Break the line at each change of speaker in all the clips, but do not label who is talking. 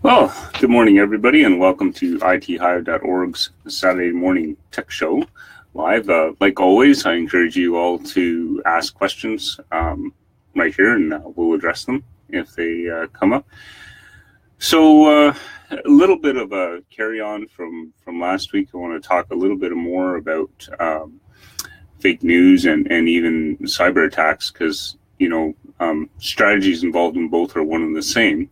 Well, good morning, everybody, and welcome to ITHive.org's Saturday morning tech show live. Like always, I encourage you all to ask questions right here, and we'll address them if they come up. So, a little bit of a carry-on from last week. I want to talk a little bit more about fake news and even cyber attacks, because strategies involved in both are one and the same.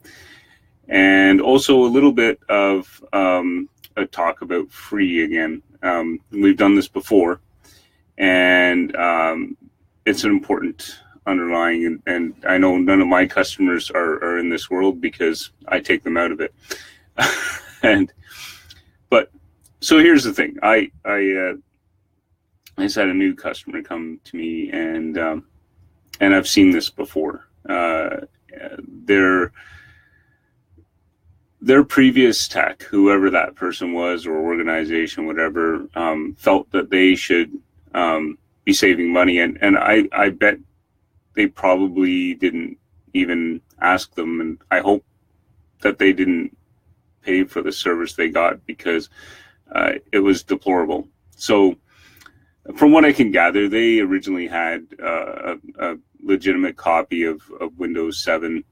And also a little bit of a talk about free again. We've done this before, and it's an important underlying, and I know none of my customers are in this world because I take them out of it. But so here's the thing. I just had a new customer come to me, and I've seen this before. Their previous tech, whoever that person was or organization, whatever, felt that they should be saving money. And I bet they probably didn't even ask them. And I hope that they didn't pay for the service they got, because it was deplorable. So from what I can gather, they originally had a legitimate copy of Windows 7.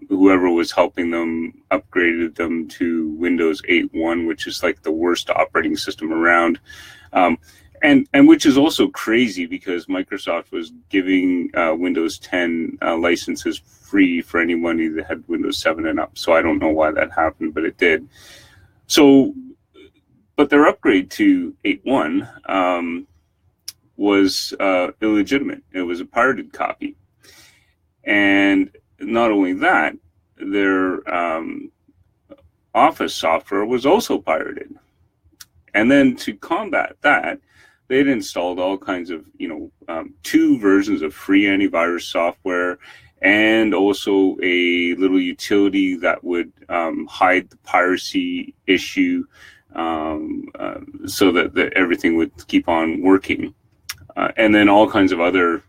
Whoever was helping them upgraded them to Windows 8.1, which is like the worst operating system around. And which is also crazy, because Microsoft was giving Windows 10 licenses free for anybody that had Windows 7 and up. So I don't know why that happened, but it did. So, but their upgrade to 8.1 was illegitimate. It was a pirated copy. And not only that, their Office software was also pirated. And then to combat that, they'd installed all kinds of, 2 versions of free antivirus software, and also a little utility that would hide the piracy issue, so that everything would keep on working. And then all kinds of other,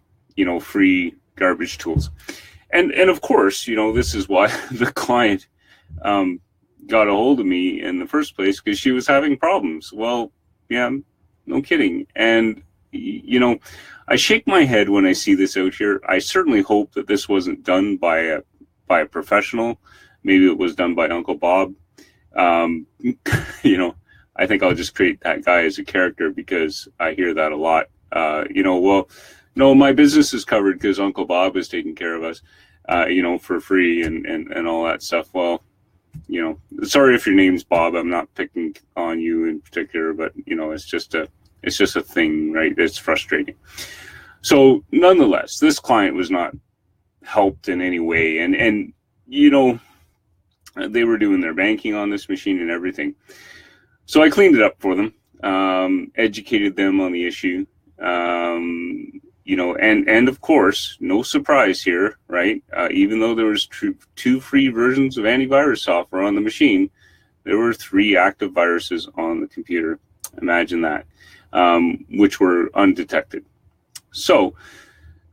free garbage tools. And of course, this is why the client got a hold of me in the first place, because she was having problems. Well, yeah, no kidding. And, I shake my head when I see this out here. I certainly hope that this wasn't done by a professional. Maybe it was done by Uncle Bob. I think I'll just create that guy as a character, because I hear that a lot. No, my business is covered because Uncle Bob is taking care of us, for free and all that stuff. Well, sorry if your name's Bob. I'm not picking on you in particular, but it's just a thing, right? It's frustrating. So nonetheless, this client was not helped in any way, and they were doing their banking on this machine and everything. So I cleaned it up for them, educated them on the issue. And of course, no surprise here, right? Even though there was 2 free versions of antivirus software on the machine, there were 3 active viruses on the computer. Imagine that, which were undetected. So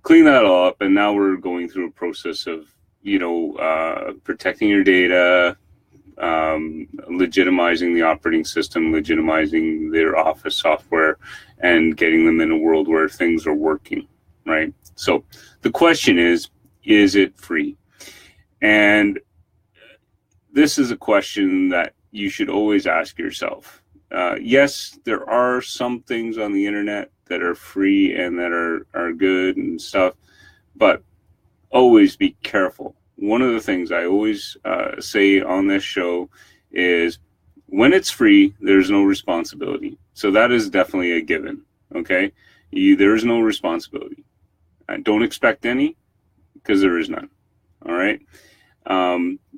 clean that all up, and now we're going through a process of, protecting your data, legitimizing the operating system, legitimizing their Office software, and getting them in a world where things are working, right? So the question is it free? And this is a question that you should always ask yourself. Yes, there are some things on the internet that are free and that are good and stuff, but always be careful. One of the things I always say on this show is, when it's free, there's no responsibility. So that is definitely a given, okay? There is no responsibility. Don't expect any, because there is none, all right?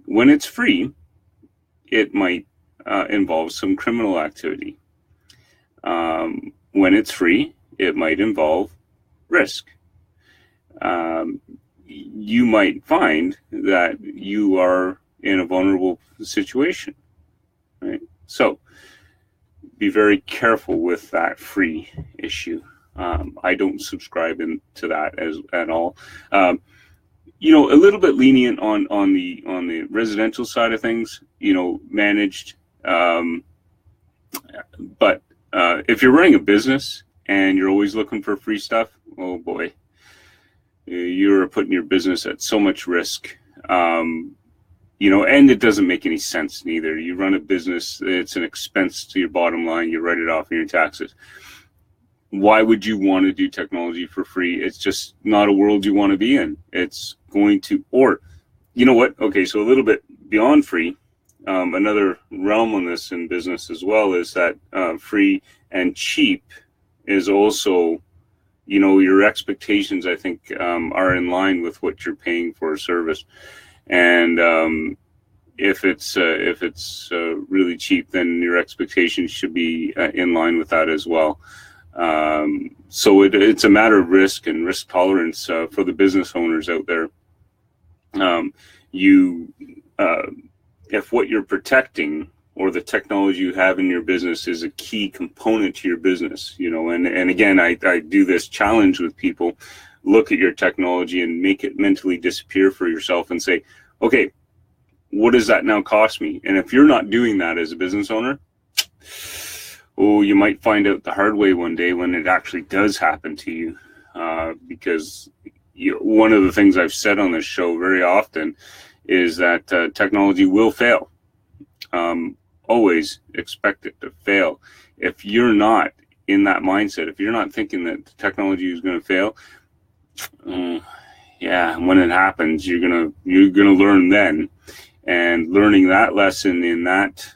When it's free, it might involve some criminal activity. When it's free, it might involve risk. You might find that you are in a vulnerable situation, right? So be very careful with that free issue. I don't subscribe to that at all. a little bit lenient on the residential side of things, managed. But if you're running a business and you're always looking for free stuff, oh boy, you're putting your business at so much risk. And it doesn't make any sense neither. You run a business, it's an expense to your bottom line. You write it off in your taxes. Why would you want to do technology for free? It's just not a world you want to be in. It's going to, or you know what? Okay, so a little bit beyond free. Another realm on this in business as well is that free and cheap is also, your expectations, I think, are in line with what you're paying for a service. And if it's really cheap, then your expectations should be in line with that as well. So it's a matter of risk and risk tolerance for the business owners out there. If what you're protecting or the technology you have in your business is a key component to your business, and again, I do this challenge with people: look at your technology and make it mentally disappear for yourself and say, okay, what does that now cost me? And if you're not doing that as a business owner, you might find out the hard way one day when it actually does happen to you. Because one of the things I've said on this show very often is that technology will fail. Always expect it to fail. If you're not in that mindset, if you're not thinking that the technology is going to fail, when it happens, you're gonna learn then. And learning that lesson in that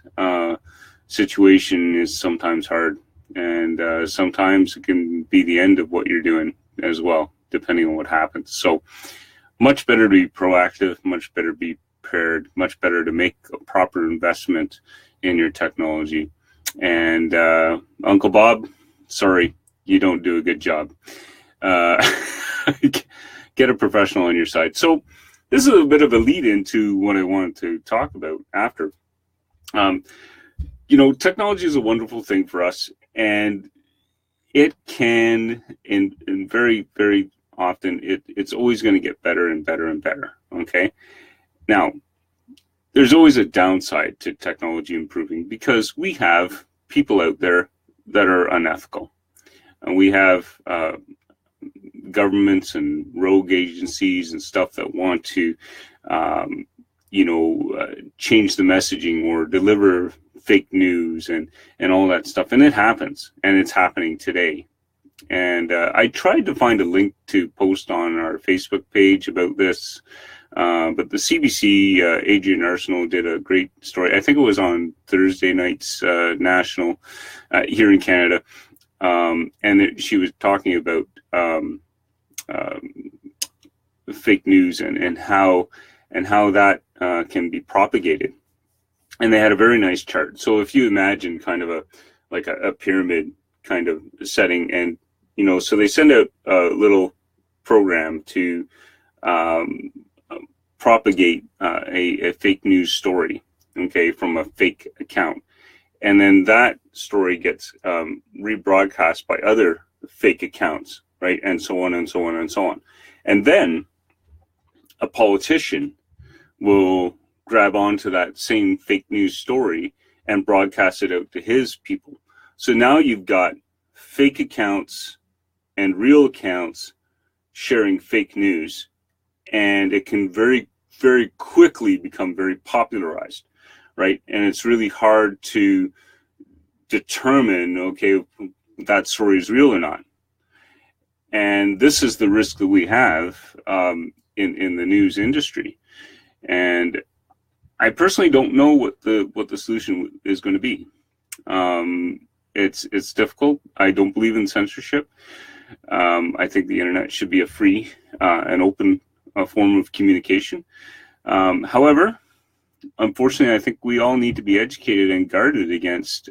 situation is sometimes hard, and sometimes it can be the end of what you're doing as well, depending on what happens. So much better to be proactive, much better to be prepared, much better to make a proper investment in your technology. And Uncle Bob, sorry, you don't do a good job. Get a professional on your side. So this is a bit of a lead into what I wanted to talk about after. Technology is a wonderful thing for us, and it can, and very, very often, it's always going to get better and better and better. Okay. Now, there's always a downside to technology improving, because we have people out there that are unethical, and we have governments and rogue agencies and stuff that want to, change the messaging or deliver fake news and all that stuff. And it happens, and it's happening today. And I tried to find a link to post on our Facebook page about this, but the CBC, Adrian Arsenault, did a great story. I think it was on Thursday night's National here in Canada. And she was talking about fake news and how that can be propagated. And they had a very nice chart. So if you imagine kind of a pyramid kind of setting, and so they send out a little program to propagate a fake news story, okay, from a fake account. And then that story gets rebroadcast by other fake accounts, right? And so on and so on and so on. And then a politician will grab onto that same fake news story and broadcast it out to his people. So now you've got fake accounts and real accounts sharing fake news, and it can very, very quickly become very popularized, right? And it's really hard to determine, okay, that story is real or not. And this is the risk that we have in the news industry. And I personally don't know what the solution is going to be. It's difficult. I don't believe in censorship. I think the internet should be a free and open form of communication. However, unfortunately, I think we all need to be educated and guarded against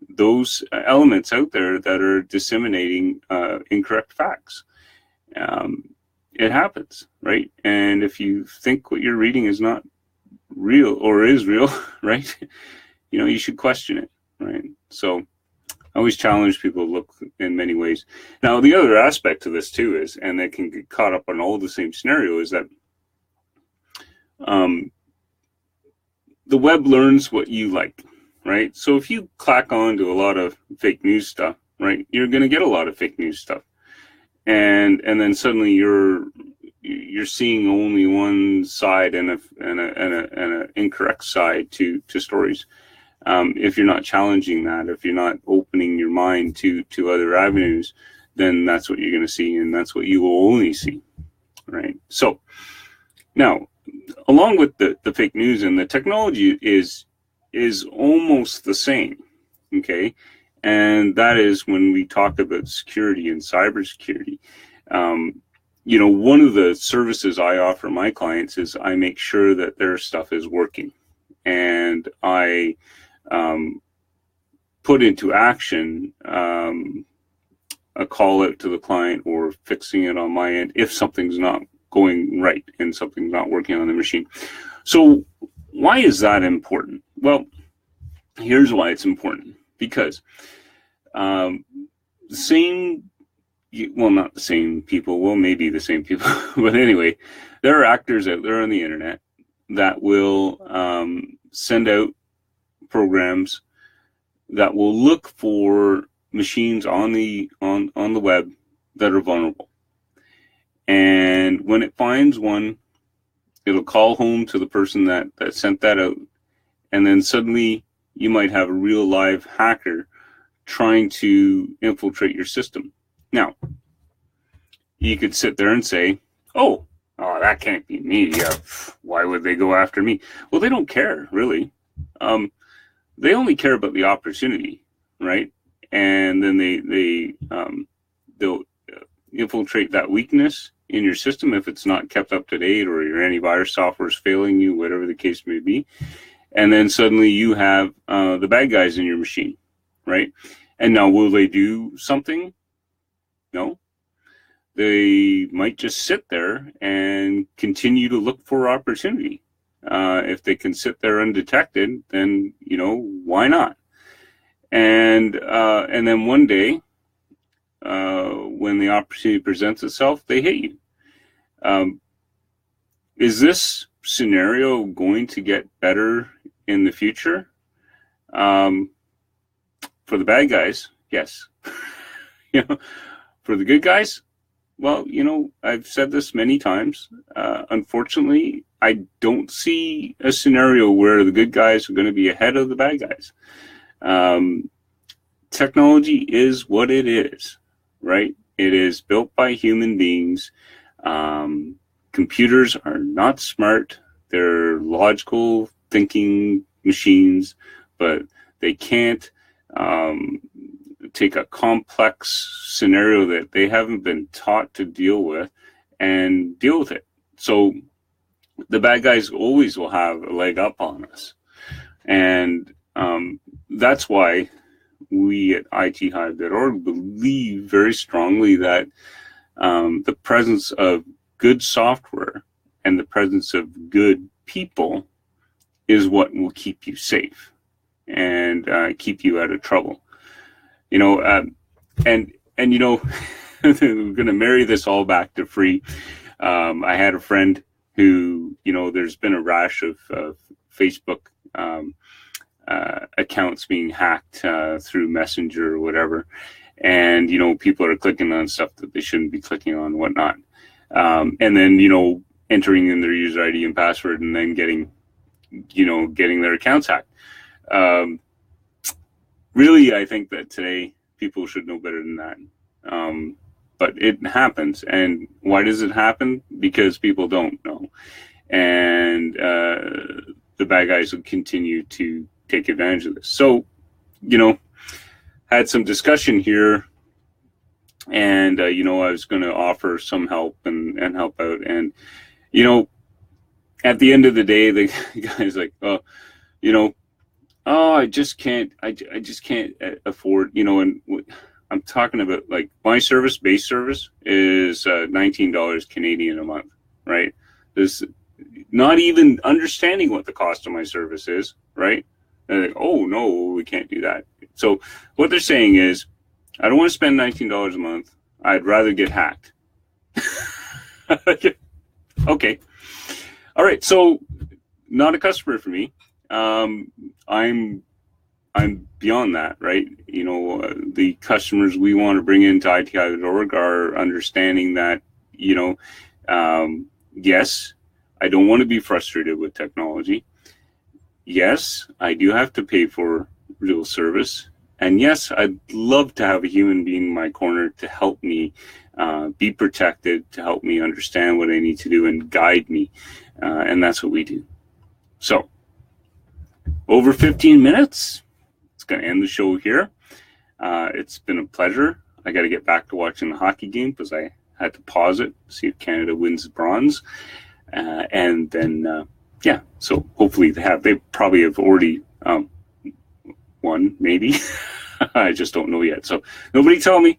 those elements out there that are disseminating incorrect facts. It happens, right? And if you think what you're reading is not real or is real, right, you should question it, right? So I always challenge people to look in many ways. Now, the other aspect to this too is, and they can get caught up on all the same scenario, is that the web learns what you like, right? So if you clack on to a lot of fake news stuff, right, you're going to get a lot of fake news stuff, and then suddenly you're seeing only one side and an incorrect side to stories. If you're not challenging that, if you're not opening your mind to other avenues, then that's what you're going to see, and that's what you will only see, right? So now, along with the fake news, and the technology is almost the same, okay? And that is when we talk about security and cybersecurity. One of the services I offer my clients is I make sure that their stuff is working, and I put into action a call out to the client or fixing it on my end if something's not going right and something's not working on the machine. So why is that important? Well, here's why it's important. Because not the same people, well, maybe the same people, but anyway, there are actors out there on the internet that will send out programs that will look for machines on the web that are vulnerable. And when it finds one, it'll call home to the person that sent that out. And then suddenly you might have a real live hacker trying to infiltrate your system. Now, you could sit there and say, oh, that can't be me. Why would they go after me? Well, they don't care, really. They only care about the opportunity, right? And then they'll infiltrate that weakness in your system if it's not kept up to date, or your antivirus software is failing you, whatever the case may be. And then suddenly you have the bad guys in your machine, right? And now, will they do something? No. They might just sit there and continue to look for opportunity. If they can sit there undetected, then, why not? And then one day, when the opportunity presents itself, they hit you. Is this scenario going to get better in the future? For the bad guys, yes. For the good guys, well, I've said this many times. Unfortunately, I don't see a scenario where the good guys are going to be ahead of the bad guys. Technology is what it is, right? It is built by human beings. Computers are not smart. They're logical thinking machines, but they can't take a complex scenario that they haven't been taught to deal with and deal with it. So the bad guys always will have a leg up on us. And that's why we at ITHive.org believe very strongly that the presence of good software and the presence of good people is what will keep you safe and keep you out of trouble. And we're going to marry this all back to free. I had a friend who, there's been a rash of Facebook accounts being hacked through Messenger or whatever. And, people are clicking on stuff that they shouldn't be clicking on, whatnot. And then, entering in their user ID and password and then getting their accounts hacked. Really, I think that today people should know better than that. But it happens. And why does it happen? Because people don't know. And the bad guys will continue to take advantage of this. So, had some discussion here. And, I was going to offer some help and help out. And, at the end of the day, the guy's like, I just can't afford, and I'm talking about, like, my base service is $19 Canadian a month, right? There's not even understanding what the cost of my service is, right? They're like, oh, no, we can't do that. So what they're saying is, I don't want to spend $19 a month. I'd rather get hacked. Okay. All right. So not a customer for me. I'm beyond that, right? You know, the customers we want to bring into ITHive.org are understanding that, you know, yes, I don't want to be frustrated with technology. Yes, I do have to pay for real service. And yes, I'd love to have a human being in my corner to help me be protected, to help me understand what I need to do and guide me. And that's what we do. So, over 15 minutes. It's going to end the show here. It's been a pleasure. I got to get back to watching the hockey game because I had to pause it, see if Canada wins bronze. And then, yeah, so hopefully they probably have already won, maybe. I just don't know yet. So nobody tell me.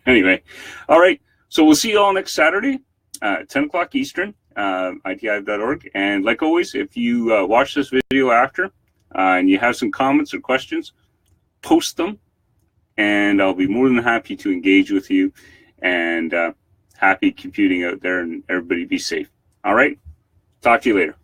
Anyway, all right. So we'll see you all next Saturday, 10 o'clock Eastern, ITHive.org. And like always, if you watch this video after and you have some comments or questions, post them. And I'll be more than happy to engage with you. And happy computing out there, and everybody be safe. All right. Talk to you later.